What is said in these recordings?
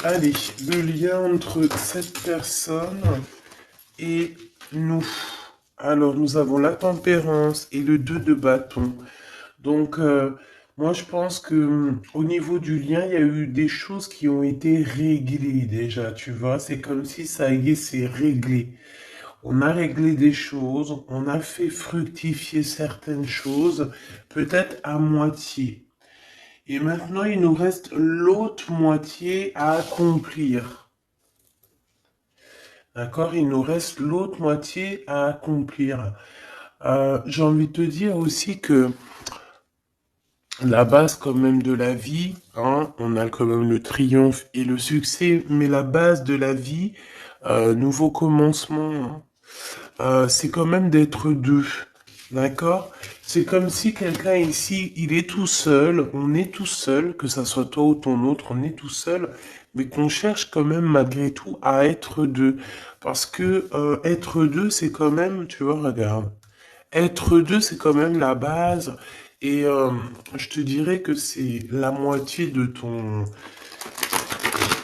Allez, le lien entre cette personne et nous. Alors, nous avons la tempérance et le 2 de bâton. Donc, moi, je pense que au niveau du lien, il y a eu des choses qui ont été réglées déjà, tu vois. C'est comme si ça y est, c'est réglé. On a réglé des choses, on a fait fructifier certaines choses, peut-être à moitié. Et maintenant, il nous reste l'autre moitié à accomplir. D'accord? Il nous reste l'autre moitié à accomplir. J'ai envie de te dire aussi que la base quand même de la vie, hein, on a quand même le triomphe et le succès, mais la base de la vie, nouveau commencement, hein, c'est quand même d'être deux. D'accord? C'est comme si quelqu'un ici, il est tout seul, on est tout seul, que ça soit toi ou ton autre, on est tout seul, mais qu'on cherche quand même malgré tout à être deux. Parce que être deux, c'est quand même, tu vois, regarde, être deux, c'est quand même la base. Et je te dirais que c'est la moitié de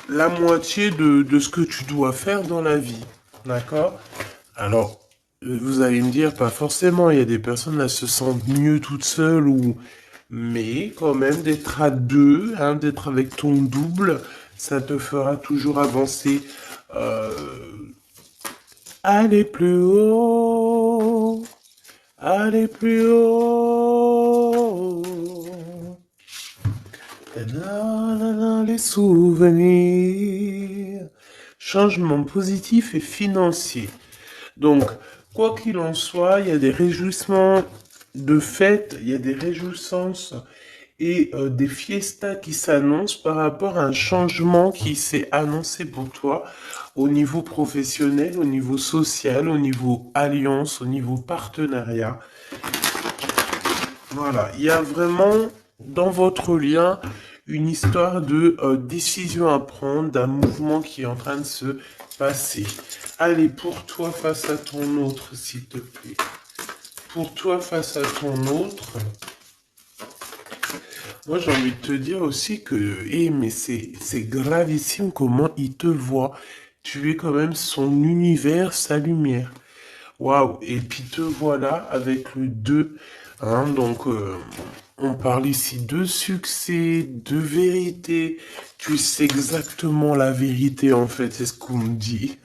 la moitié de ce que tu dois faire dans la vie. D'accord? Alors, vous allez me dire, pas forcément, il y a des personnes, elles se sentent mieux toutes seules ou, mais quand même, d'être à deux, hein, d'être avec ton double, ça te fera toujours avancer. Euh, aller plus haut, aller plus haut. Les souvenirs. Changement positif et financier. Donc, quoi qu'il en soit, il y a des réjouissements de fête, il y a des réjouissances et des fiestas qui s'annoncent par rapport à un changement qui s'est annoncé pour toi au niveau professionnel, au niveau social, au niveau alliance, au niveau partenariat. Voilà, il y a vraiment dans votre lien une histoire de décision à prendre, d'un mouvement qui est en train de se passer. Allez, pour toi face à ton autre, s'il te plaît. Pour toi face à ton autre, moi j'ai envie de te dire aussi que, mais c'est gravissime comment il te voit. Tu es quand même son univers, sa lumière. Waouh, et puis te voilà avec le 2. Hein, donc, on parle ici de succès, de vérité. Tu sais exactement la vérité, en fait, c'est ce qu'on me dit.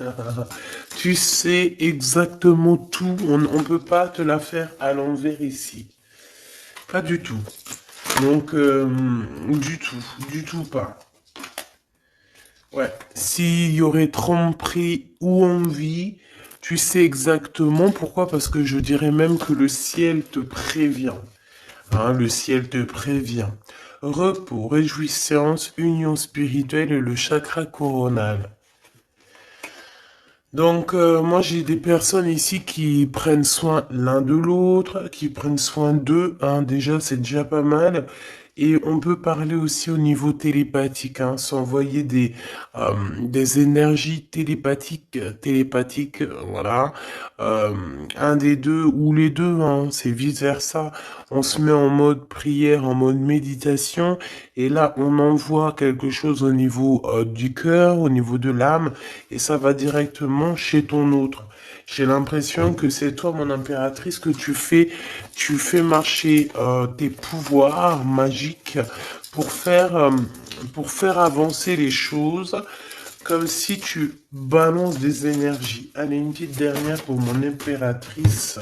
Tu sais exactement tout. On ne peut pas te la faire à l'envers ici. Pas du tout. Donc, du tout pas. Ouais. S'il y aurait tromperie ou envie, tu sais exactement pourquoi, parce que je dirais même que le ciel te prévient. Hein, le ciel te prévient. Repos, réjouissance, union spirituelle et le chakra coronal. Donc, moi, j'ai des personnes ici qui prennent soin l'un de l'autre, qui prennent soin d'eux. Hein, déjà, c'est déjà pas mal. Et on peut parler aussi au niveau télépathique, hein, s'envoyer des énergies télépathiques, voilà. Euh, un des deux ou les deux, hein, c'est vice-versa. On se met en mode prière, en mode méditation, et là, on envoie quelque chose au niveau du cœur, au niveau de l'âme, et ça va directement chez ton autre. J'ai l'impression que c'est toi, mon impératrice, que tu fais marcher tes pouvoirs magiques pour faire avancer les choses, comme si tu balances des énergies. Allez, une petite dernière pour mon impératrice.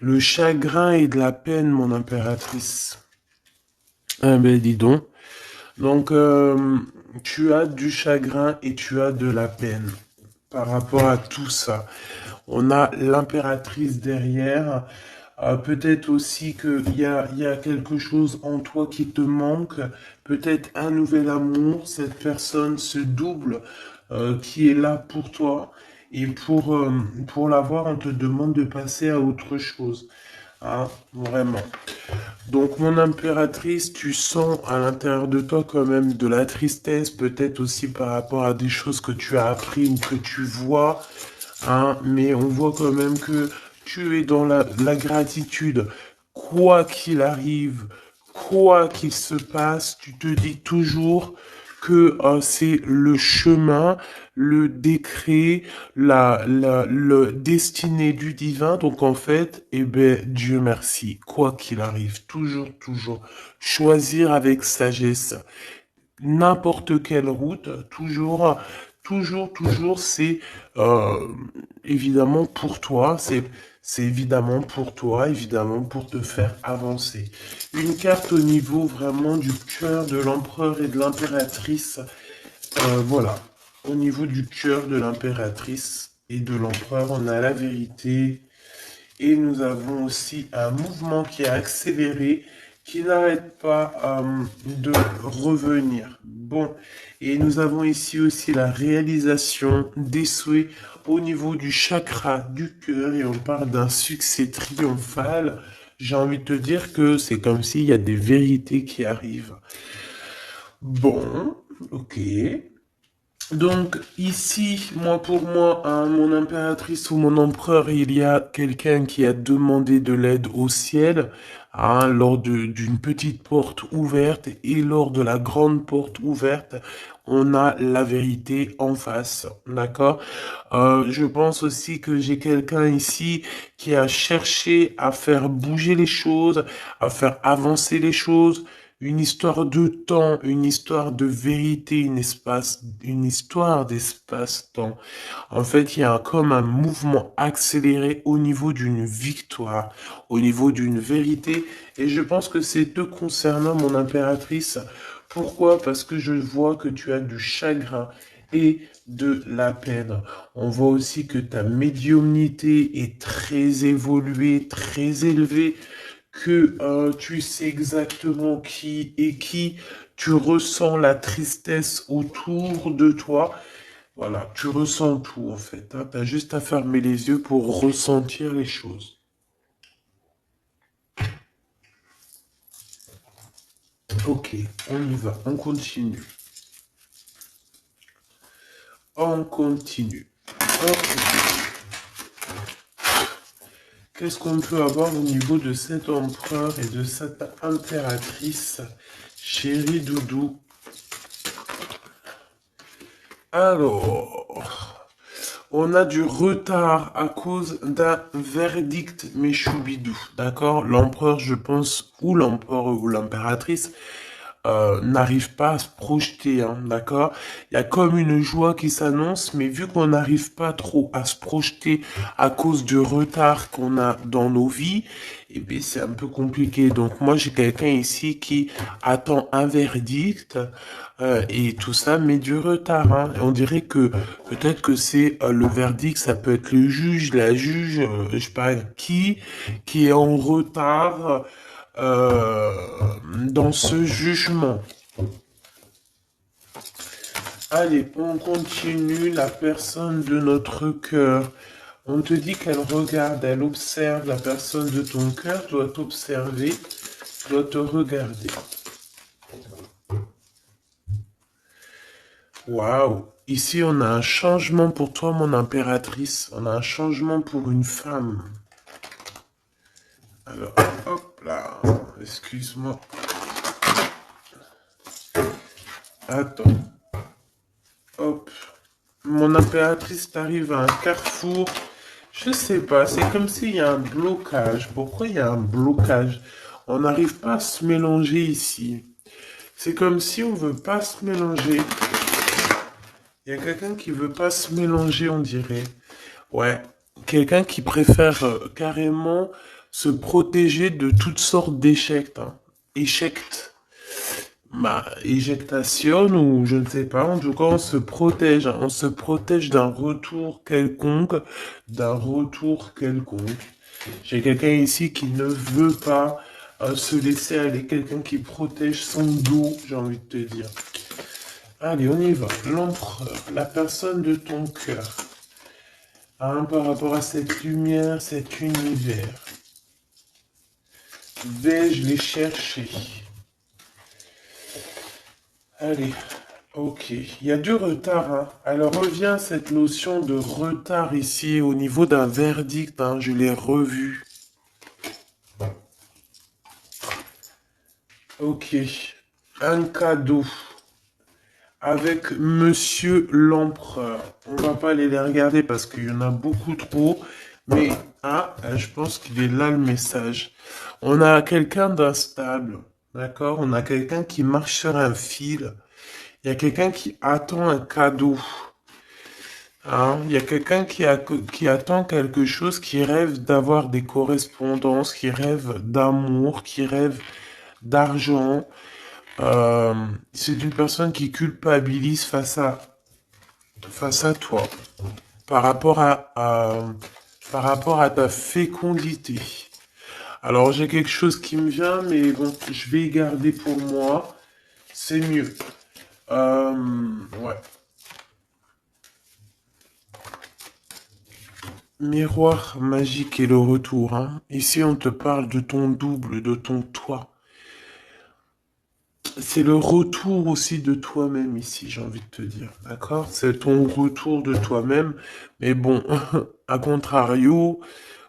Le chagrin et de la peine, mon impératrice. Ah ben, dis donc. Donc, tu as du chagrin et tu as de la peine par rapport à tout ça. On a l'impératrice derrière. Peut-être aussi il y a quelque chose en toi qui te manque. Peut-être un nouvel amour. Cette personne, ce double qui est là pour toi. Et pour l'avoir, on te demande de passer à autre chose. Hein, vraiment. Donc, mon impératrice, tu sens à l'intérieur de toi quand même de la tristesse, peut-être aussi par rapport à des choses que tu as appris ou que tu vois, hein, mais on voit quand même que tu es dans la gratitude. Quoi qu'il arrive, quoi qu'il se passe, tu te dis toujours, que c'est le chemin, le décret, le destiné du divin. Donc en fait, eh ben, Dieu merci, quoi qu'il arrive, toujours, choisir avec sagesse n'importe quelle route, toujours, c'est euh, évidemment pour toi, c'est évidemment pour toi, évidemment pour te faire avancer. Une carte au niveau vraiment du cœur de l'empereur et de l'impératrice, voilà. Au niveau du cœur de l'impératrice et de l'empereur, on a la vérité, et nous avons aussi un mouvement qui est accéléré, qui n'arrête pas de revenir. Bon, et nous avons ici aussi la réalisation des souhaits au niveau du chakra du cœur, et on parle d'un succès triomphal. J'ai envie de te dire que c'est comme s'il y a des vérités qui arrivent. Bon, ok. Donc ici, pour moi, hein, mon impératrice ou mon empereur, il y a quelqu'un qui a demandé de l'aide au ciel, hein, lors d'une petite porte ouverte, et lors de la grande porte ouverte, on a la vérité en face, d'accord? Je pense aussi que j'ai quelqu'un ici qui a cherché à faire bouger les choses, à faire avancer les choses, une histoire de temps, une histoire de vérité, une histoire d'espace-temps. En fait, il y a comme un mouvement accéléré au niveau d'une victoire, au niveau d'une vérité. Et je pense que c'est te concernant, mon impératrice. Pourquoi? Parce que je vois que tu as du chagrin et de la peine. On voit aussi que ta médiumnité est très évoluée, très élevée, que tu sais exactement qui est qui, tu ressens la tristesse autour de toi. Voilà, tu ressens tout en fait. Hein. Tu as juste à fermer les yeux pour ressentir les choses. Ok, on y va, on continue. On continue. Ok. Qu'est-ce qu'on peut avoir au niveau de cet empereur et de cette impératrice, chérie Doudou? Alors, on a du retard à cause d'un verdict, mes choubidous, d'accord? L'empereur, je pense, ou l'empereur ou l'impératrice, n'arrive pas à se projeter, hein, d'accord? Il y a comme une joie qui s'annonce, mais vu qu'on n'arrive pas trop à se projeter à cause du retard qu'on a dans nos vies, et bien c'est un peu compliqué. Donc moi j'ai quelqu'un ici qui attend un verdict et tout ça, mais du retard. Hein. On dirait que peut-être que c'est le verdict, ça peut être le juge, la juge, je sais pas qui est en retard euh, dans ce jugement. Allez, on continue. La personne de notre cœur. On te dit qu'elle regarde, elle observe. La personne de ton cœur doit t'observer, doit te regarder. Waouh! Ici, on a un changement pour toi, mon impératrice. On a un changement pour une femme. Alors, hop là. Excuse-moi. Attends. Hop. Mon impératrice t'arrive à un carrefour. Je sais pas, c'est comme s'il y a un blocage. Pourquoi il y a un blocage? On n'arrive pas à se mélanger ici. C'est comme si on veut pas se mélanger. Il y a quelqu'un qui veut pas se mélanger, on dirait. Ouais, quelqu'un qui préfère carrément se protéger de toutes sortes d'échecs. Hein. Échecs. Bah, éjectation ou je ne sais pas. En tout cas, on se protège. Hein. On se protège d'un retour quelconque. D'un retour quelconque. J'ai quelqu'un ici qui ne veut pas se laisser aller. Quelqu'un qui protège son dos, j'ai envie de te dire. Allez, on y va. L'empereur, la personne de ton cœur. Hein, par rapport à cette lumière, cet univers. Vais-je les chercher? Allez, ok. Il y a du retard. Hein. Alors revient cette notion de retard ici au niveau d'un verdict. Hein, je l'ai revu. Ok. Un cadeau. avec Monsieur l'Empereur. On va pas aller les regarder parce qu'il y en a beaucoup trop. Mais, je pense qu'il est là le message. On a quelqu'un d'instable, d'accord? On a quelqu'un qui marche sur un fil. Il y a quelqu'un qui attend un cadeau. Hein? Il y a quelqu'un qui attend quelque chose, qui rêve d'avoir des correspondances, qui rêve d'amour, qui rêve d'argent. Euh, c'est une personne qui culpabilise face à toi par rapport par rapport à ta fécondité. Alors j'ai quelque chose qui me vient, mais bon, je vais garder pour moi. C'est mieux. Ouais. Miroir magique et le retour. Hein. Ici, on te parle de ton double, de ton toi. C'est le retour aussi de toi-même ici, j'ai envie de te dire. D'accord? C'est ton retour de toi-même. Mais bon, à contrario,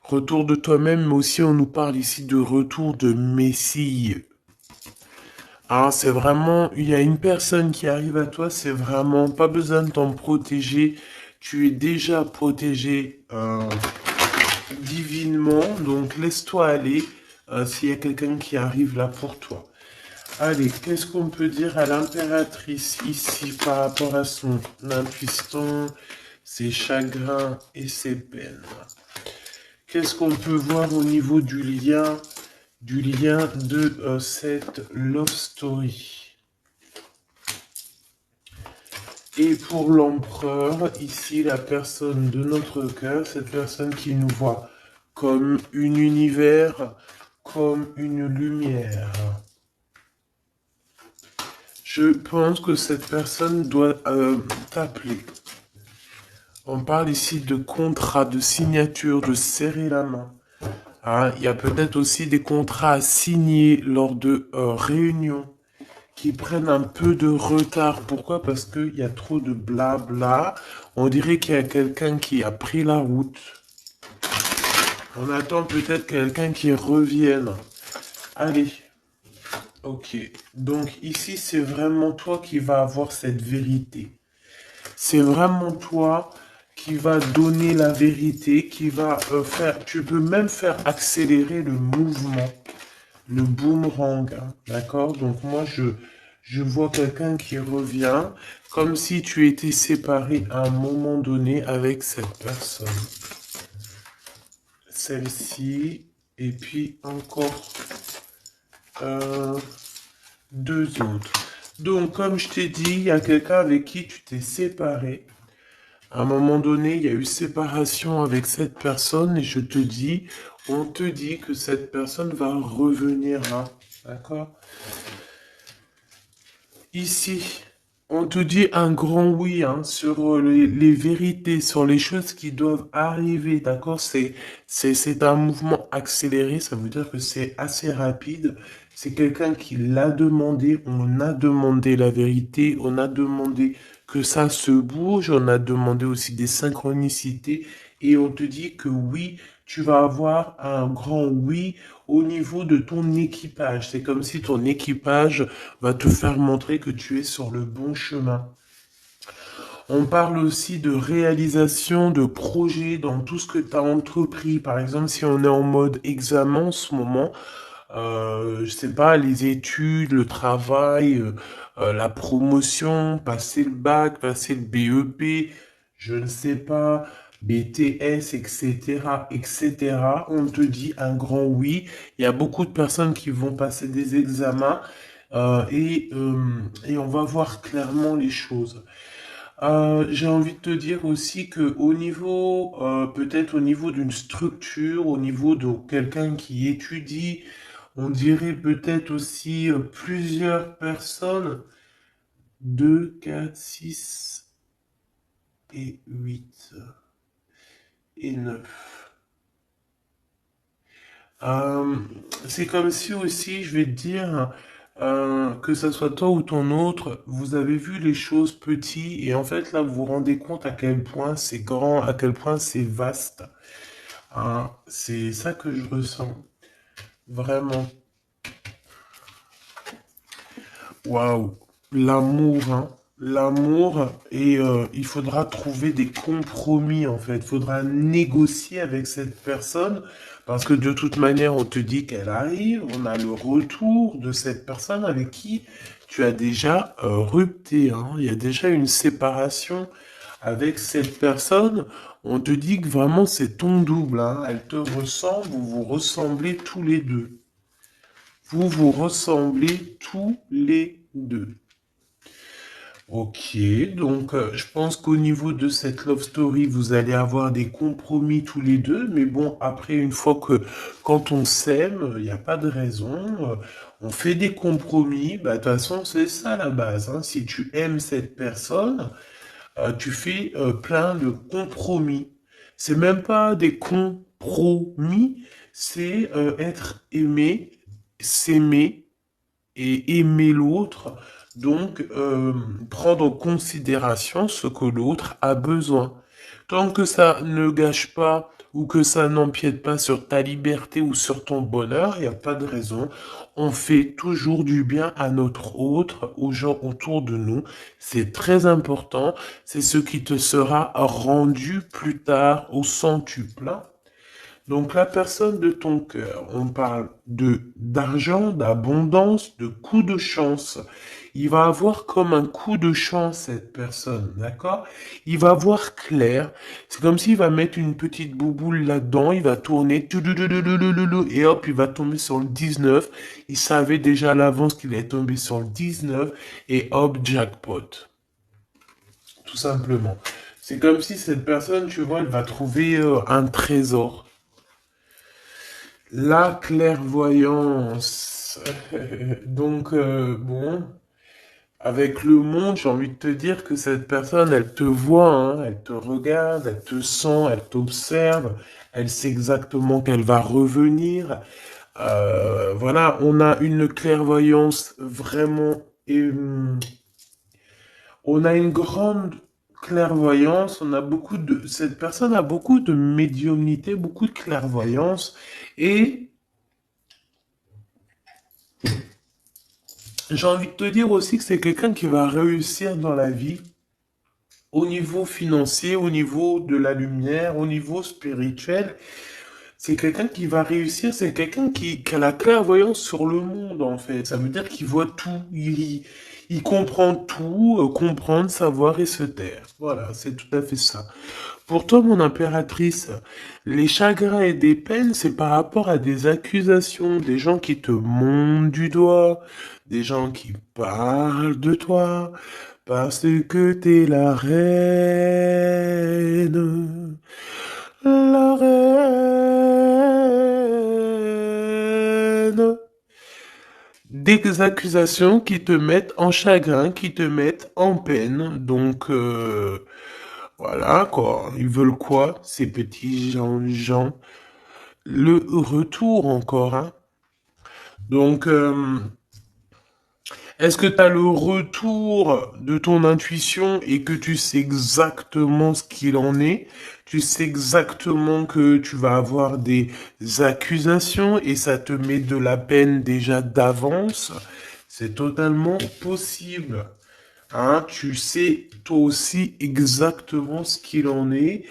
retour de toi-même, mais aussi on nous parle ici de retour de Messie. Ah, c'est vraiment, il y a une personne qui arrive à toi, c'est vraiment pas besoin de t'en protéger. Tu es déjà protégé divinement, donc laisse-toi aller s'il y a quelqu'un qui arrive là pour toi. Allez, qu'est-ce qu'on peut dire à l'impératrice ici par rapport à son impuissance, ses chagrins et ses peines? Qu'est-ce qu'on peut voir au niveau du lien de cette love story? Et pour l'empereur, ici, la personne de notre cœur, cette personne qui nous voit comme un univers, comme une lumière. Je pense que cette personne doit t'appeler. On parle ici de contrat, de signature, de serrer la main. Hein, il y a peut-être aussi des contrats à signer lors de réunions qui prennent un peu de retard. Pourquoi? Parce qu'il y a trop de blabla. On dirait qu'il y a quelqu'un qui a pris la route. On attend peut-être quelqu'un qui revienne. Allez. Ok. Donc ici, c'est vraiment toi qui vas avoir cette vérité. C'est vraiment toi qui va donner la vérité, qui va faire... Tu peux même faire accélérer le mouvement, le boomerang. Hein, d'accord? Donc moi, je vois quelqu'un qui revient comme si tu étais séparé à un moment donné avec cette personne. Celle-ci, et puis encore deux autres. Donc, comme je t'ai dit, il y a quelqu'un avec qui tu t'es séparé. À un moment donné, il y a eu séparation avec cette personne et je te dis, on te dit que cette personne va revenir là. D'accord? Ici, on te dit un grand oui hein, sur les vérités, sur les choses qui doivent arriver. D'accord? C'est un mouvement accéléré, ça veut dire que c'est assez rapide. C'est quelqu'un qui l'a demandé, on a demandé la vérité, on a demandé que ça se bouge, on a demandé aussi des synchronicités et on te dit que oui, tu vas avoir un grand oui au niveau de ton équipage. C'est comme si ton équipage va te faire montrer que tu es sur le bon chemin. On parle aussi de réalisation de projets dans tout ce que tu as entrepris. Par exemple, si on est en mode examen en ce moment, je sais pas, les études, le travail, la promotion, passer le bac, passer le BEP, je ne sais pas, BTS, etc., etc. On te dit un grand oui. Il y a beaucoup de personnes qui vont passer des examens et on va voir clairement les choses. J'ai envie de te dire aussi que au niveau, peut-être au niveau d'une structure, au niveau de quelqu'un qui étudie, on dirait peut-être aussi plusieurs personnes, 2, 4, 6 et 8 et 9. Euh, c'est comme si aussi, je vais te dire, que ça soit toi ou ton autre, vous avez vu les choses petites et en fait là vous vous rendez compte à quel point c'est grand, à quel point c'est vaste. Hein, c'est ça que je ressens. Vraiment. Waouh. L'amour, hein. l'amour et il faudra trouver des compromis en fait. Il faudra négocier avec cette personne parce que de toute manière, on te dit qu'elle arrive, on a le retour de cette personne avec qui tu as déjà rupté, hein. Il y a déjà une séparation avec cette personne. On te dit que vraiment c'est ton double, hein. Elle te ressemble, vous vous ressemblez tous les deux. Vous vous ressemblez tous les deux. Ok, donc je pense qu'au niveau de cette love story, vous allez avoir des compromis tous les deux, mais bon, après, une fois que quand on s'aime, il n'y a pas de raison, on fait des compromis, bah de toute façon, c'est ça la base, hein. Si tu aimes cette personne, tu fais plein de compromis. C'est même pas des compromis, c'est être aimé, s'aimer et aimer l'autre, donc prendre en considération ce que l'autre a besoin. Tant que ça ne gâche pas ou que ça n'empiète pas sur ta liberté ou sur ton bonheur, il n'y a pas de raison. On fait toujours du bien à notre autre, aux gens autour de nous. C'est très important. C'est ce qui te sera rendu plus tard au centuple. Donc la personne de ton cœur, on parle de d'argent, d'abondance, de coup de chance. Il va avoir comme un coup de chance cette personne, d'accord? Il va voir clair. C'est comme s'il va mettre une petite bouboule là-dedans, il va tourner, et hop, il va tomber sur le 19. Il savait déjà à l'avance qu'il allait tomber sur le 19, et hop, jackpot. Tout simplement. C'est comme si cette personne, tu vois, elle va trouver un trésor. La clairvoyance. Donc, bon, avec le monde, j'ai envie de te dire que cette personne, elle te voit, hein, elle te regarde, elle te sent, elle t'observe, elle sait exactement qu'elle va revenir. Voilà, on a une clairvoyance vraiment... on a une grande clairvoyance, on a beaucoup de... Cette personne a beaucoup de médiumnité, beaucoup de clairvoyance, et j'ai envie de te dire aussi que c'est quelqu'un qui va réussir dans la vie au niveau financier, au niveau de la lumière, au niveau spirituel. C'est quelqu'un qui va réussir, c'est quelqu'un qui a la clairvoyance sur le monde, en fait. Ça veut dire qu'il voit tout, il comprend tout, comprendre, savoir et se taire. Voilà, c'est tout à fait ça. Pour toi, mon impératrice, les chagrins et des peines, c'est par rapport à des accusations, des gens qui te montent du doigt, des gens qui parlent de toi, parce que t'es la reine, la reine. Des accusations qui te mettent en chagrin, qui te mettent en peine. Donc, voilà, quoi. Ils veulent quoi, ces petits gens? Le retour encore, hein. Donc, est-ce que tu as le retour de ton intuition et que tu sais exactement ce qu'il en est? Tu sais exactement que tu vas avoir des accusations et ça te met de la peine déjà d'avance? C'est totalement possible. Hein, tu sais toi aussi exactement ce qu'il en est.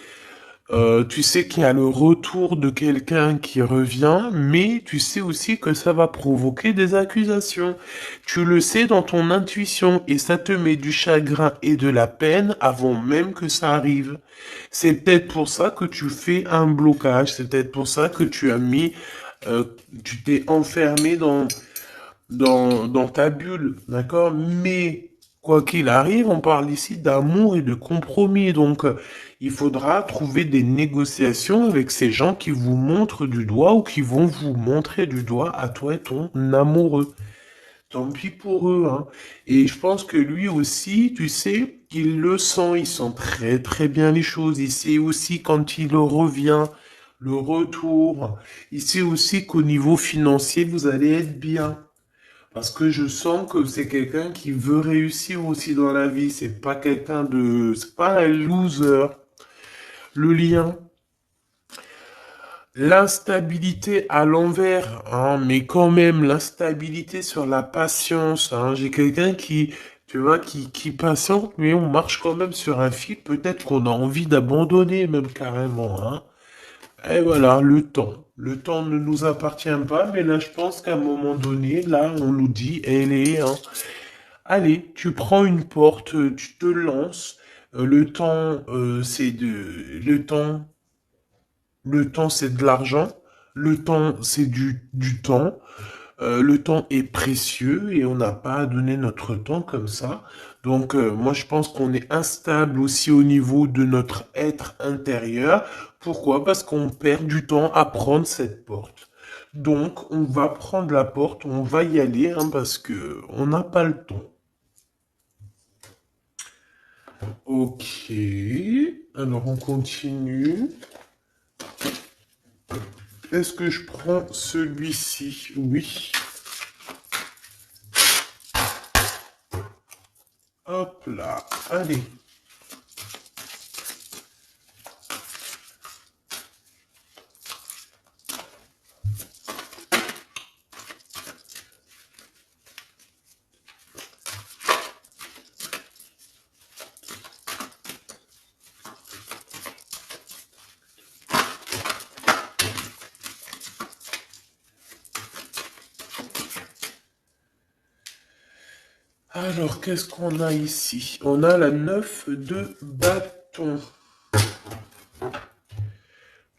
Tu sais qu'il y a le retour de quelqu'un qui revient, mais tu sais aussi que ça va provoquer des accusations. Tu le sais dans ton intuition et ça te met du chagrin et de la peine avant même que ça arrive. C'est peut-être pour ça que tu fais un blocage, c'est peut-être pour ça que tu as mis, tu t'es enfermé dans ta bulle, d'accord? Mais quoi qu'il arrive, on parle ici d'amour et de compromis. Donc, il faudra trouver des négociations avec ces gens qui vous montrent du doigt ou qui vont vous montrer du doigt à toi et ton amoureux. Tant pis pour eux, hein. Et je pense que lui aussi, tu sais, il le sent, il sent très très bien les choses. Il sait aussi quand il revient, le retour. Il sait aussi qu'au niveau financier, vous allez être bien. Parce que je sens que c'est quelqu'un qui veut réussir aussi dans la vie. C'est pas quelqu'un de... C'est pas un loser. Le lien. L'instabilité à l'envers, hein, mais quand même l'instabilité sur la patience. Hein. J'ai quelqu'un qui tu vois, qui patiente, mais on marche quand même sur un fil. Peut-être qu'on a envie d'abandonner, même carrément, hein. Et voilà, le temps. Le temps ne nous appartient pas, mais là, je pense qu'à un moment donné, là, on nous dit, elle est, hein. Allez, tu prends une porte, tu te lances. Le temps, le temps, c'est de l'argent. Le temps, c'est du temps. Le temps est précieux et on n'a pas à donner notre temps comme ça. Donc, moi, je pense qu'on est instable aussi au niveau de notre être intérieur. Pourquoi? Parce qu'on perd du temps à prendre cette porte. Donc, on va prendre la porte, on va y aller, hein, parce que on n'a pas le temps. Ok. Alors, on continue. Est-ce que je prends celui-ci? Oui. Hop là. Allez. Alors, qu'est-ce qu'on a ici? On a la 9 de bâton.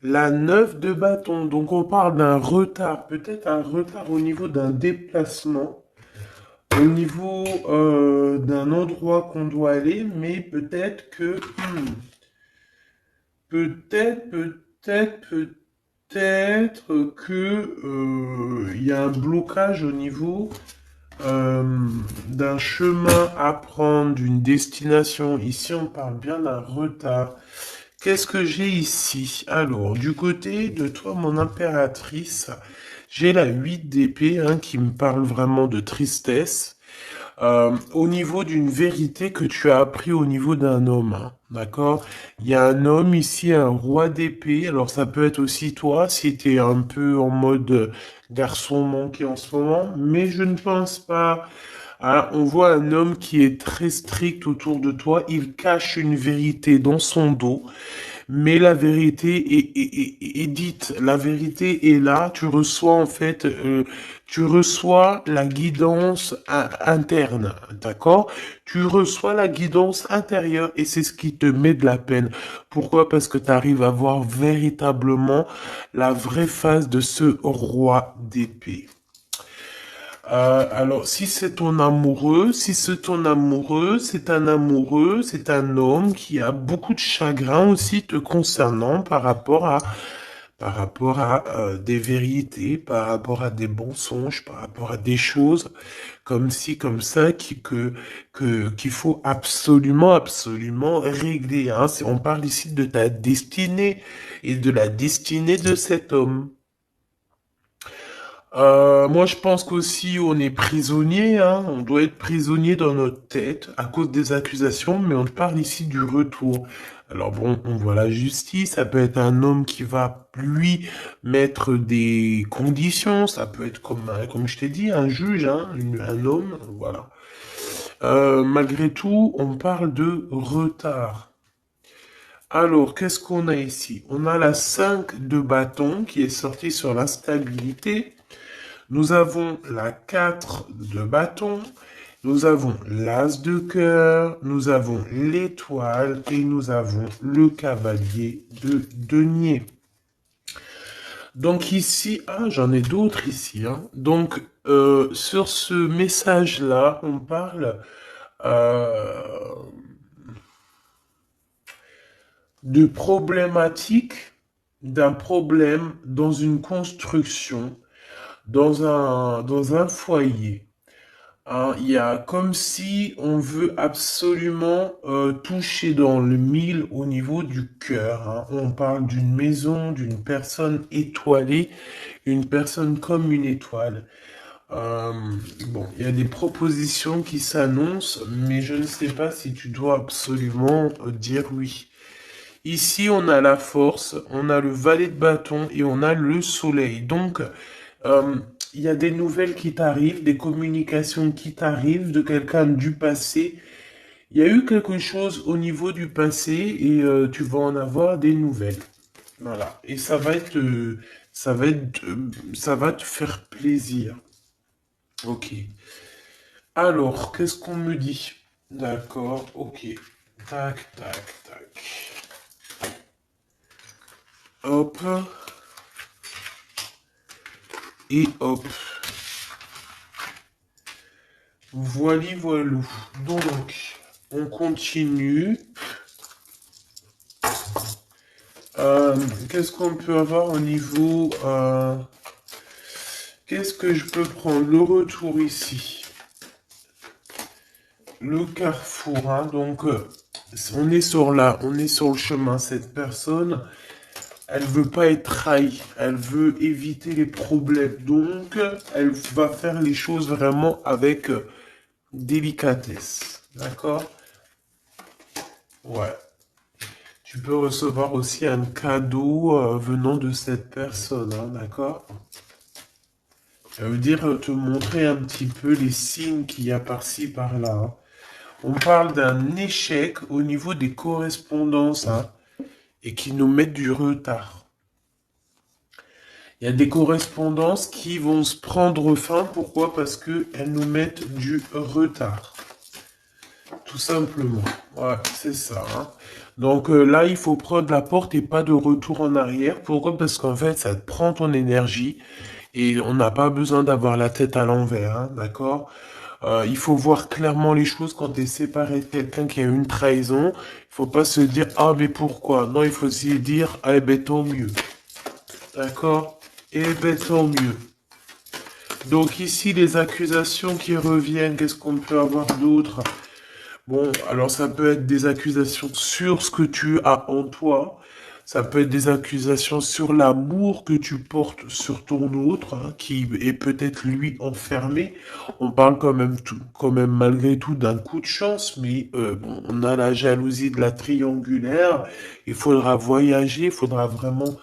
La 9 de bâton. Donc, on parle d'un retard. Peut-être un retard au niveau d'un déplacement. Au niveau d'un endroit qu'on doit aller. Mais peut-être que... peut-être que... il y a un blocage au niveau euh, d'un chemin à prendre, d'une destination. Ici, on parle bien d'un retard. Qu'est-ce que j'ai ici? Alors, du côté de toi, mon impératrice, j'ai la 8 d'épée, hein, qui me parle vraiment de tristesse. Au niveau d'une vérité que tu as appris au niveau d'un homme, hein, d'accord? Il y a un homme ici, un roi d'épée. Alors ça peut être aussi toi, si tu es un peu en mode garçon manqué en ce moment, mais je ne pense pas. Hein, on voit un homme qui est très strict autour de toi. Il cache une vérité dans son dos. Mais la vérité est dite, la vérité est là, tu reçois en fait, tu reçois la guidance interne, d'accord? Tu reçois la guidance intérieure et c'est ce qui te met de la peine. Pourquoi? Parce que tu arrives à voir véritablement la vraie face de ce roi d'épée. Alors, si c'est ton amoureux, si c'est ton amoureux, c'est un homme qui a beaucoup de chagrin aussi te concernant par rapport à des vérités, par rapport à des mensonges, par rapport à des choses comme ci, comme ça, qu'il faut absolument, absolument régler, hein. On parle ici de ta destinée et de la destinée de cet homme. Moi, je pense qu'aussi on est prisonnier, hein. On doit être prisonnier dans notre tête à cause des accusations, mais on parle ici du retour. Alors bon, on voit la justice, ça peut être un homme qui va, lui, mettre des conditions, ça peut être comme je t'ai dit, un juge, hein, un homme, voilà. Malgré tout, on parle de retard. Alors, qu'est-ce qu'on a ici? On a la 5 de bâton qui est sortie sur l'instabilité. Nous avons la 4 de bâton, nous avons l'as de cœur, nous avons l'étoile et nous avons le cavalier de denier. Donc ici, j'en ai d'autres ici, hein. Donc sur ce message-là, on parle euh, de problématique, d'un problème dans une construction, dans un foyer. Hein, il y a comme si on veut absolument toucher dans le mille au niveau du cœur, hein. On parle d'une maison, d'une personne étoilée, une personne comme une étoile. Euh, bon, il y a des propositions qui s'annoncent, mais je ne sais pas si tu dois absolument dire oui. Ici, on a la force, on a le valet de bâton et on a le soleil. Donc, euh, il y a des nouvelles qui t'arrivent, des communications qui t'arrivent de quelqu'un du passé. Il y a eu quelque chose au niveau du passé et tu vas en avoir des nouvelles. Voilà. Et ça va te faire plaisir. Ok. Alors, qu'est-ce qu'on me dit? D'accord, ok. Tac, tac, tac. Hop. Et hop. Voili voilou. Donc, on continue. Qu'est-ce qu'on peut avoir au niveau... qu'est-ce que je peux prendre? Le retour ici. Le carrefour, hein, donc on est sur on est sur le chemin. Cette personne, elle veut pas être trahie, elle veut éviter les problèmes, donc elle va faire les choses vraiment avec délicatesse, d'accord? Ouais. Tu peux recevoir aussi un cadeau venant de cette personne, hein, d'accord? Ça veut dire te montrer un petit peu les signes qu'il y a par-ci, par-là, hein. On parle d'un échec au niveau des correspondances, hein, et qui nous mettent du retard. Il y a des correspondances qui vont se prendre fin. Pourquoi? Parce qu'elles nous mettent du retard. Tout simplement. Ouais, c'est ça, hein. Donc là, il faut prendre la porte et pas de retour en arrière. Pourquoi? Parce qu'en fait, ça te prend ton énergie et on n'a pas besoin d'avoir la tête à l'envers, hein, d'accord? Il faut voir clairement les choses quand tu es séparé de quelqu'un qui a eu une trahison. Il faut pas se dire, ah, mais pourquoi? Non, il faut se dire, ah, eh ben, tant mieux. D'accord? Eh ben, tant mieux. Donc ici, les accusations qui reviennent, qu'est-ce qu'on peut avoir d'autre? Bon, alors ça peut être des accusations sur ce que tu as en toi. Ça peut être des accusations sur l'amour que tu portes sur ton autre, hein, qui est peut-être lui enfermé. On parle quand même malgré tout d'un coup de chance, mais bon, on a la jalousie de la triangulaire. Il faudra voyager, il faudra vraiment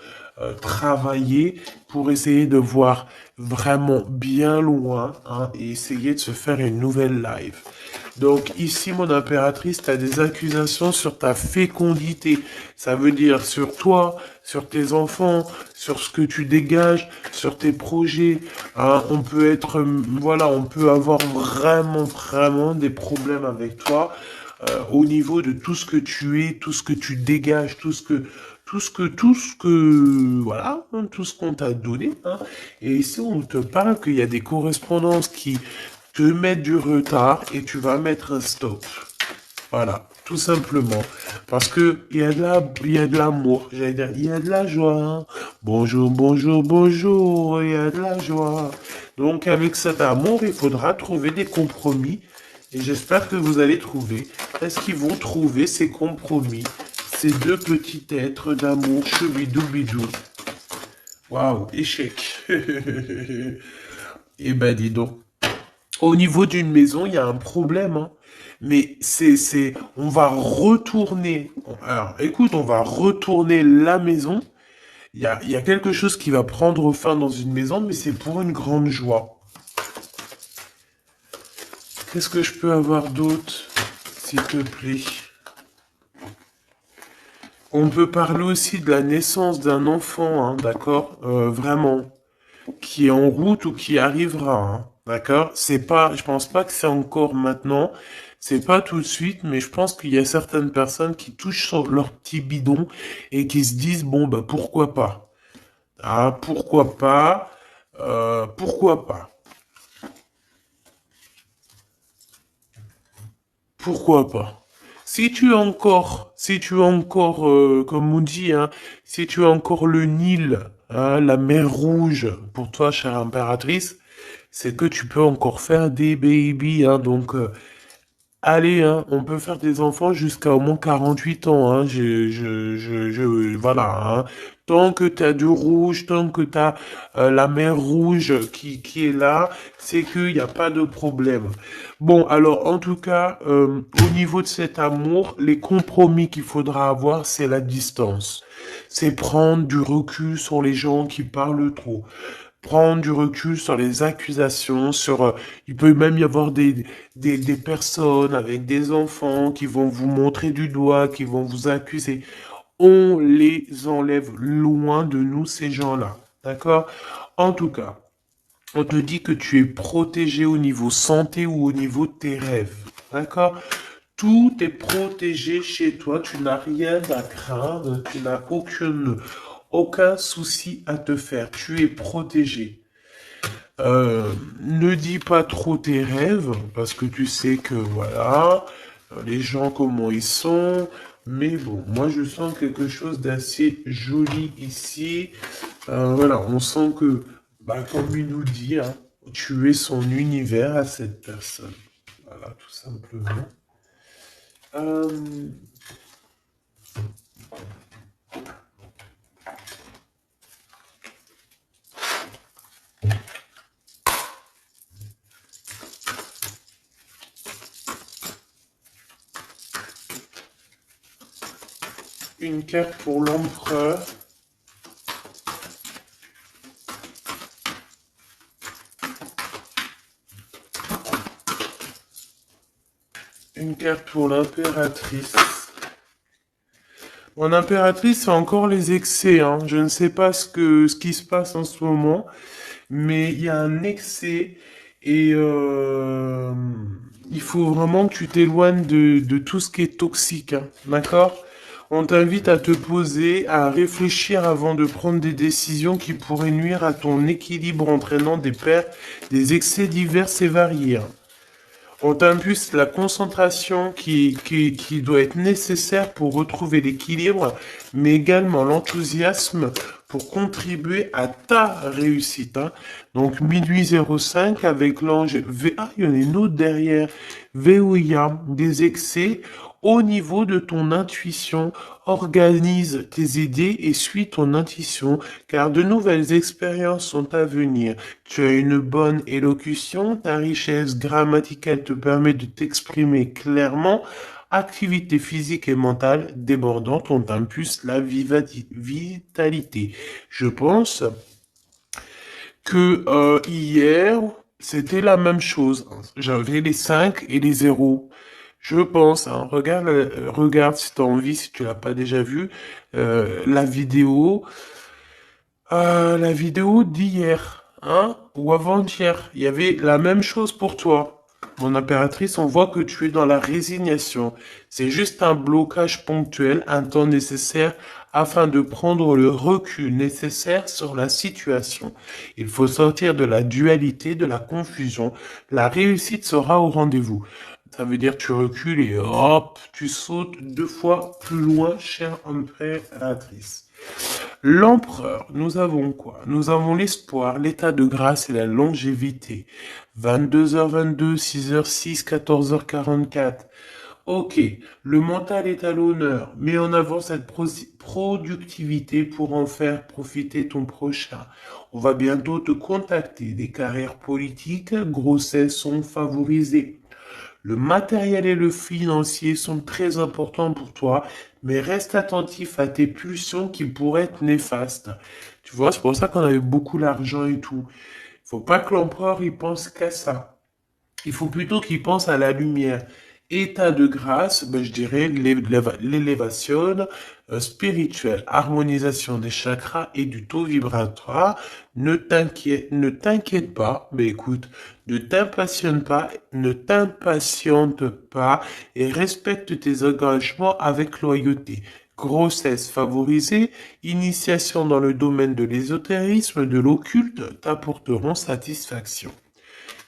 travailler pour essayer de voir vraiment bien loin, hein, et essayer de se faire une nouvelle life. Donc ici, mon impératrice, tu as des accusations sur ta fécondité. Ça veut dire sur toi, sur tes enfants, sur ce que tu dégages, sur tes projets, hein. On peut être, voilà, on peut avoir vraiment des problèmes avec toi au niveau de tout ce que tu es, tout ce que tu dégages, voilà, hein, tout ce qu'on t'a donné, hein. Et ici, on te parle qu'il y a des correspondances qui te mettent du retard et tu vas mettre un stop. Voilà, tout simplement. Parce que il y a de l'amour, j'allais dire, il y a de la joie, hein. Bonjour, bonjour, bonjour, il y a de la joie. Donc, avec cet amour, il faudra trouver des compromis. Et j'espère que vous allez trouver. Est-ce qu'ils vont trouver ces compromis? Ces deux petits êtres d'amour, chebidou-bidou. Waouh, échec. Eh ben, dis donc. Au niveau d'une maison, il y a un problème, hein. Mais on va retourner. Alors, écoute, on va retourner la maison. Il y a quelque chose qui va prendre fin dans une maison, mais c'est pour une grande joie. Qu'est-ce que je peux avoir d'autre, s'il te plaît? On peut parler aussi de la naissance d'un enfant, hein, d'accord? Vraiment, qui est en route ou qui arrivera, hein, d'accord? C'est pas, je pense pas que c'est encore maintenant, c'est pas tout de suite, mais je pense qu'il y a certaines personnes qui touchent sur leur petit bidon et qui se disent, bon, bah, pourquoi pas? Ah, pourquoi pas? Pourquoi pas? Pourquoi pas? Si tu as encore, comme on dit, hein, si tu as encore le Nil, hein, la mer Rouge, pour toi, chère impératrice, c'est que tu peux encore faire des baby, hein, donc, allez, hein, on peut faire des enfants jusqu'à au moins 48 ans, hein, voilà, hein. Tant que t'as du rouge, tant que t'as la mer rouge qui est là, c'est qu'il n'y a pas de problème. Bon, alors, en tout cas, au niveau de cet amour, les compromis qu'il faudra avoir, c'est la distance. C'est prendre du recul sur les gens qui parlent trop. prendre du recul sur les accusations, il peut même y avoir des personnes avec des enfants qui vont vous montrer du doigt, qui vont vous accuser. On les enlève loin de nous, ces gens-là. D'accord? En tout cas, on te dit que tu es protégé au niveau santé ou au niveau de tes rêves. D'accord? Tout est protégé chez toi. Tu n'as rien à craindre. Tu n'as aucun souci à te faire. Tu es protégé. Ne dis pas trop tes rêves parce que tu sais que voilà, les gens comment ils sont. Mais bon, moi je sens quelque chose d'assez joli ici. Voilà, on sent que, bah, comme il nous dit, hein, tu es son univers à cette personne. Voilà, tout simplement. Euh, une carte pour l'empereur. Une carte pour l'impératrice. Mon impératrice, c'est encore les excès, hein. Je ne sais pas ce qui se passe en ce moment, mais il y a un excès et il faut vraiment que tu t'éloignes de tout ce qui est toxique, hein. D'accord? On t'invite à te poser, à réfléchir avant de prendre des décisions qui pourraient nuire à ton équilibre entraînant des excès divers et variés, hein. On t'impulse la concentration qui doit être nécessaire pour retrouver l'équilibre, mais également l'enthousiasme pour contribuer à ta réussite, hein. Donc, minuit 05 avec l'ange V. Ah, il y en a une autre derrière. Veolia, des excès au niveau de ton intuition. Organise tes idées et suis ton intuition, car de nouvelles expériences sont à venir. Tu as une bonne élocution, ta richesse grammaticale te permet de t'exprimer clairement. Activité physique et mentale débordante, on t'impulse la vitalité. Je pense que hier, c'était la même chose. J'avais les 5 et les 0. Je pense, hein, regarde si tu as envie, si tu l'as pas déjà vu, la vidéo d'hier, hein, ou avant-hier. Il y avait la même chose pour toi. Mon impératrice, on voit que tu es dans la résignation. C'est juste un blocage ponctuel, un temps nécessaire afin de prendre le recul nécessaire sur la situation. Il faut sortir de la dualité, de la confusion. La réussite sera au rendez-vous. Ça veut dire tu recules et hop, tu sautes 2 fois plus loin, chère impératrice. L'empereur, nous avons quoi? Nous avons l'espoir, l'état de grâce et la longévité. 22h22, 6h06, 14h44. Ok, le mental est à l'honneur, mets en avant cette productivité pour en faire profiter ton prochain. On va bientôt te contacter. Des carrières politiques, grossesses sont favorisées. Le matériel et le financier sont très importants pour toi, mais reste attentif à tes pulsions qui pourraient être néfastes. Tu vois, c'est pour ça qu'on avait beaucoup d'argent et tout. Faut pas que l'empereur il pense qu'à ça. Il faut plutôt qu'il pense à la lumière. État de grâce, ben, je dirais l'élévation spirituelle, harmonisation des chakras et du taux vibratoire. Ne t'inquiète pas, mais écoute, ne t'impatiente pas et respecte tes engagements avec loyauté. Grossesse favorisée, initiation dans le domaine de l'ésotérisme, de l'occulte t'apporteront satisfaction.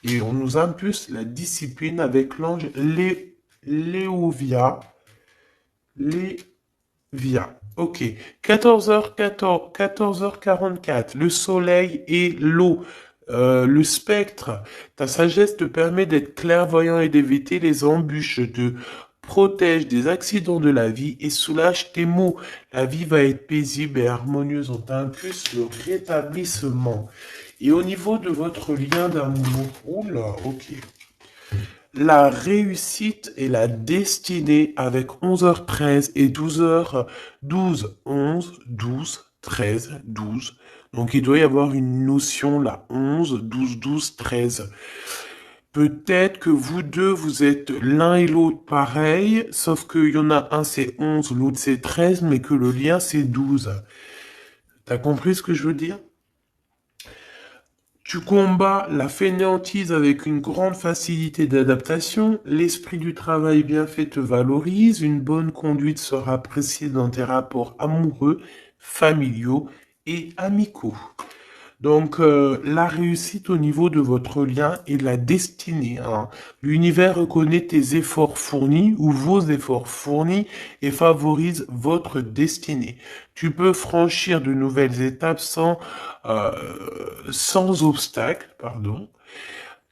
Et on nous impulse la discipline avec l'ange Léovia. Lévia. Ok. 14h14, 14h44. Le soleil et l'eau. Le spectre. Ta sagesse te permet d'être clairvoyant et d'éviter les embûches. Te protège des accidents de la vie et soulage tes maux. La vie va être paisible et harmonieuse. On t'impulse le rétablissement. Et au niveau de votre lien d'amour, oula, ok. La réussite et la destinée avec 11h13 et 12h12, 11, 12, 13, 12, Donc il doit y avoir une notion là, 11, 12, 12, 13. Peut-être que vous deux, vous êtes l'un et l'autre pareil, sauf qu'il y en a un c'est 11, l'autre c'est 13, mais que le lien c'est 12. T'as compris ce que je veux dire? Tu combats la fainéantise avec une grande facilité d'adaptation, l'esprit du travail bien fait te valorise, une bonne conduite sera appréciée dans tes rapports amoureux, familiaux et amicaux. Donc, la réussite au niveau de votre lien et la destinée, hein. L'univers reconnaît tes efforts fournis ou vos efforts fournis et favorise votre destinée. Tu peux franchir de nouvelles étapes euh, sans obstacle, pardon.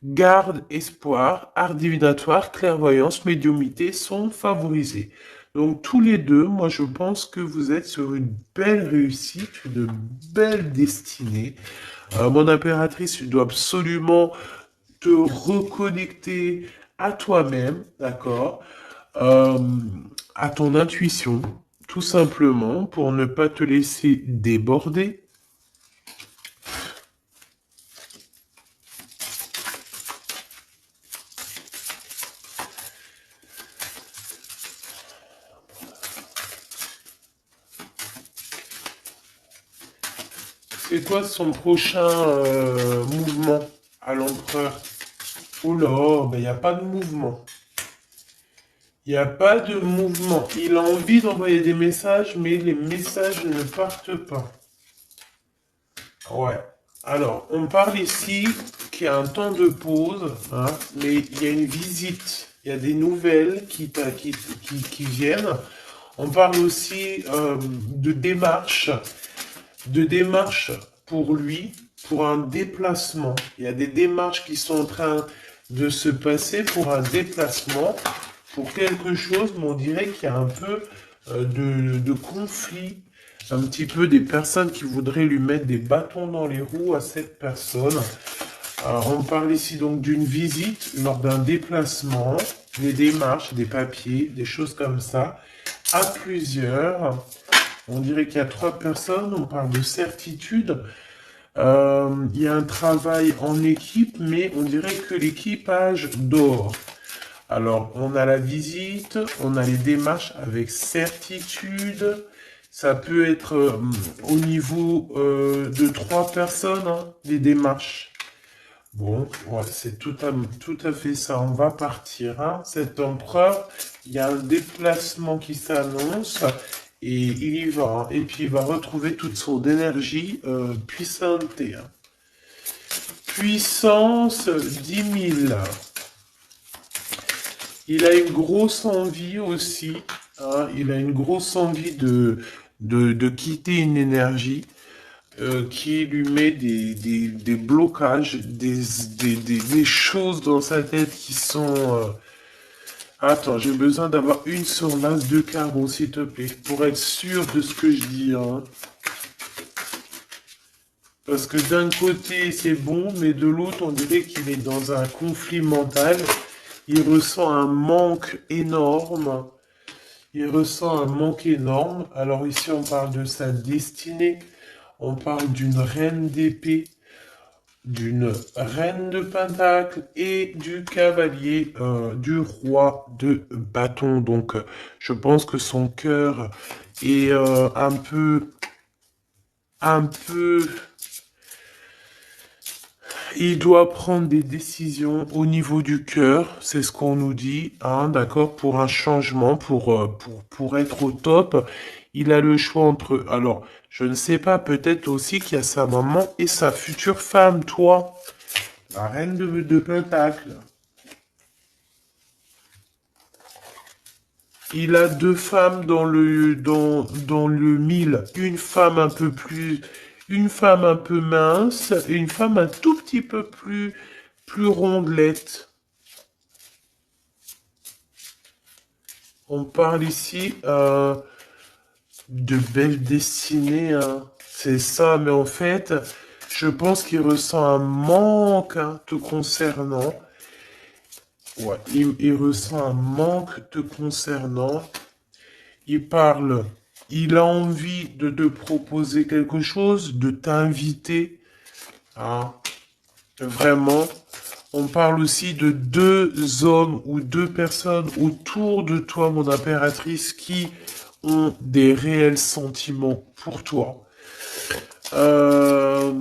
Garde, espoir, art divinatoire, clairvoyance, médiumité sont favorisés. Donc tous les deux, moi je pense que vous êtes sur une belle réussite, une belle destinée. Mon impératrice, tu dois absolument te reconnecter à toi-même, d'accord, euh, à ton intuition, tout simplement, pour ne pas te laisser déborder. C'est quoi son prochain mouvement à l'empereur? Oula, ben il n'y a pas de mouvement. Il n'y a pas de mouvement. Il a envie d'envoyer des messages, mais les messages ne partent pas. Ouais. Alors, on parle ici qu'il y a un temps de pause, hein, mais il y a une visite. Il y a des nouvelles qui viennent. On parle aussi de démarches pour lui, pour un déplacement. Il y a des démarches qui sont en train de se passer pour un déplacement, pour quelque chose, mais on dirait qu'il y a un peu de conflit, un petit peu des personnes qui voudraient lui mettre des bâtons dans les roues à cette personne. Alors, on parle ici donc d'une visite lors d'un déplacement, des démarches, des papiers, des choses comme ça, à plusieurs. On dirait qu'il y a 3 personnes, on parle de certitude. Il y a un travail en équipe, mais on dirait que l'équipage dort. Alors, on a la visite, on a les démarches avec certitude. Ça peut être au niveau de 3 personnes, hein, les démarches. Bon, ouais, c'est tout à fait ça. On va partir, hein. Cet empereur, il y a un déplacement qui s'annonce et il y va, hein. Et puis il va retrouver toute son énergie puissante, hein. Puissance 10 000. Il a une grosse envie aussi, hein. Il a une grosse envie de quitter une énergie qui lui met des blocages, des choses dans sa tête qui sont... Attends, j'ai besoin d'avoir une sur l'as de carreau, s'il te plaît, pour être sûr de ce que je dis, hein. Parce que d'un côté, c'est bon, mais de l'autre, on dirait qu'il est dans un conflit mental. Il ressent un manque énorme. Il ressent un manque énorme. Alors ici, on parle de sa destinée. On parle d'une reine d'épée, d'une reine de pentacle et du cavalier du roi de bâton. Donc, je pense que son cœur est un peu, il doit prendre des décisions au niveau du cœur, c'est ce qu'on nous dit, hein, d'accord, pour un changement, pour être au top. Il a le choix entre... Alors, je ne sais pas, peut-être aussi qu'il y a sa maman et sa future femme, toi, la reine de Pentacle. Il a 2 femmes dans le mille. Une femme un peu plus... Une femme un peu mince et une femme un tout petit peu plus rondelette. On parle ici de belle destinée, hein. C'est ça, mais en fait, je pense qu'il ressent un manque, hein, te concernant. Ouais, il ressent un manque te concernant. Il parle. Il a envie de te proposer quelque chose, de t'inviter. Hein. Vraiment. On parle aussi de deux hommes ou deux personnes autour de toi, mon impératrice, qui ont des réels sentiments pour toi. Euh,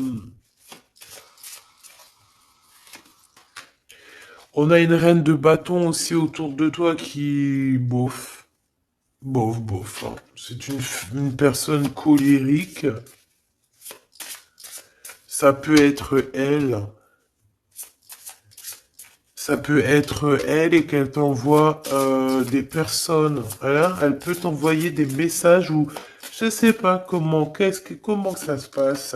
on a une reine de bâton aussi autour de toi qui, bof, bof. Hein. C'est une personne colérique. Ça peut être elle. Ça peut être elle et qu'elle t'envoie des personnes. Voilà, elle peut t'envoyer des messages ou je sais pas comment ça se passe.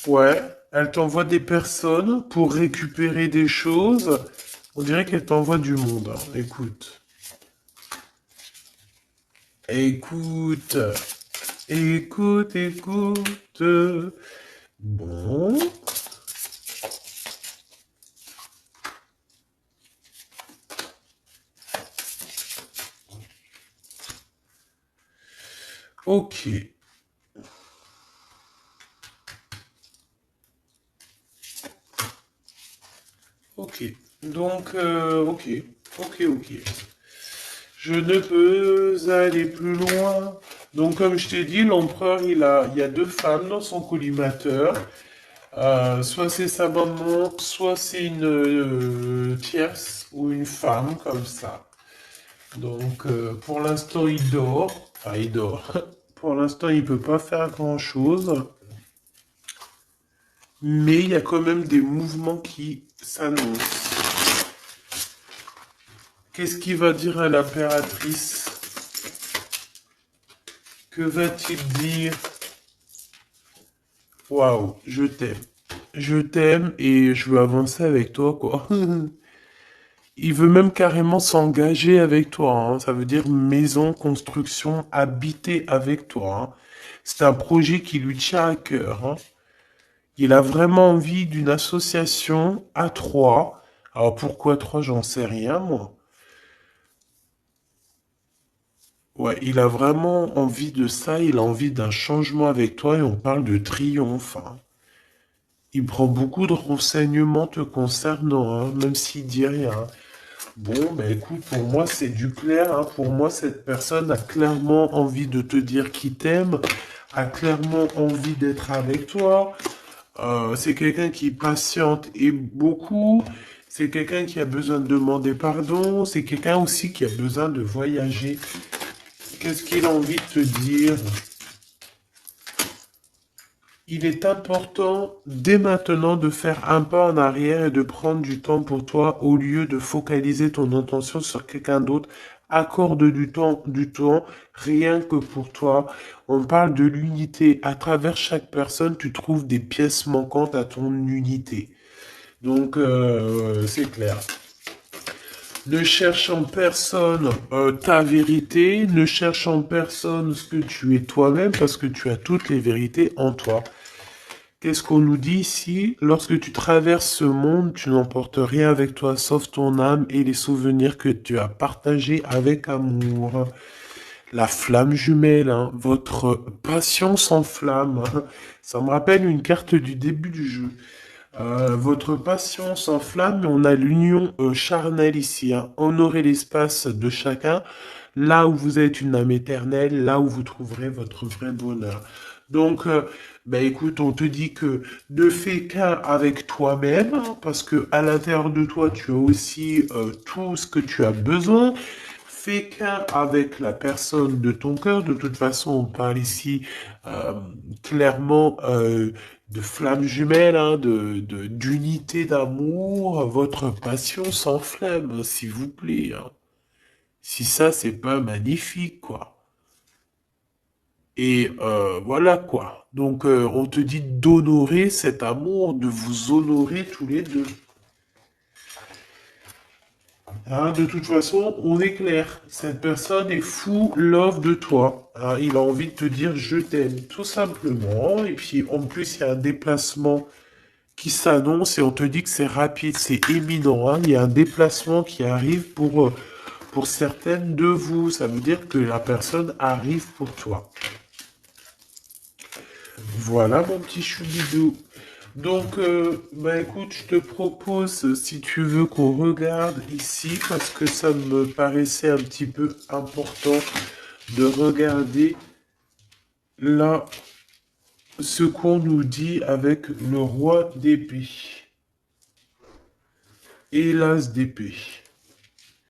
Ouais, elle t'envoie des personnes pour récupérer des choses. On dirait qu'elle t'envoie du monde. Hein. Écoute, écoute. Bon, ok. Ok. Donc, ok. Je ne peux aller plus loin. Donc, comme je t'ai dit, l'empereur, il y a deux femmes dans son collimateur. Soit c'est sa maman, soit c'est une tierce ou une femme comme ça. Donc, pour l'instant, il dort. Enfin, il dort. Pour l'instant, il peut pas faire grand-chose. Mais il y a quand même des mouvements qui s'annoncent. Qu'est-ce qu'il va dire à l'impératrice? Que va-t-il dire? Waouh, je t'aime. Je t'aime et je veux avancer avec toi, quoi. Il veut même carrément s'engager avec toi. Hein. Ça veut dire maison, construction, habiter avec toi. Hein. C'est un projet qui lui tient à cœur. Hein. Il a vraiment envie d'une association à trois. Alors pourquoi trois, j'en sais rien, moi. Ouais, il a vraiment envie de ça, il a envie d'un changement avec toi et on parle de triomphe. Hein. Il prend beaucoup de renseignements te concernant, hein, même s'il dit rien. Bon, ben écoute, pour moi c'est du clair. Hein. Pour moi, cette personne a clairement envie de te dire qu'il t'aime, a clairement envie d'être avec toi. C'est quelqu'un qui patiente et beaucoup. C'est quelqu'un qui a besoin de demander pardon. C'est quelqu'un aussi qui a besoin de voyager. Qu'est-ce qu'il a envie de te dire? Il est important dès maintenant de faire un pas en arrière et de prendre du temps pour toi au lieu de focaliser ton attention sur quelqu'un d'autre. Accorde du temps rien que pour toi. On parle de l'unité. À travers chaque personne, tu trouves des pièces manquantes à ton unité. Donc, c'est clair. Ne cherche en personne ta vérité, ne cherche en personne ce que tu es toi-même parce que tu as toutes les vérités en toi. Qu'est-ce qu'on nous dit ici? Lorsque tu traverses ce monde, tu n'emportes rien avec toi sauf ton âme et les souvenirs que tu as partagés avec amour. La flamme jumelle, hein, votre passion s'enflamme. Ça me rappelle une carte du début du jeu. Votre passion s'enflamme, mais on a l'union charnelle ici. Hein. Honorez l'espace de chacun, là où vous êtes une âme éternelle, là où vous trouverez votre vrai bonheur. Donc, ben écoute, on te dit que ne fais qu'un avec toi-même, hein, parce que à l'intérieur de toi, tu as aussi tout ce que tu as besoin. Fais qu'un avec la personne de ton cœur. De toute façon, on parle ici euh, clairement de flammes jumelles, hein, d'unité d'amour. Votre passion s'enflamme, s'il vous plaît. Hein. Si ça, c'est pas magnifique, quoi. Et voilà, quoi. Donc, on te dit d'honorer cet amour, de vous honorer tous les deux. Hein, de toute façon, on est clair. Cette personne est fou love de toi. Hein, il a envie de te dire je t'aime, tout simplement. Et puis, en plus, il y a un déplacement qui s'annonce et on te dit que c'est rapide, c'est éminent. Hein. Il y a un déplacement qui arrive pour certaines de vous. Ça veut dire que la personne arrive pour toi. Voilà mon petit choubidou. Donc, bah écoute, je te propose, si tu veux, qu'on regarde ici, parce que ça me paraissait un petit peu important de regarder là ce qu'on nous dit avec le roi d'épée et l'as d'épée.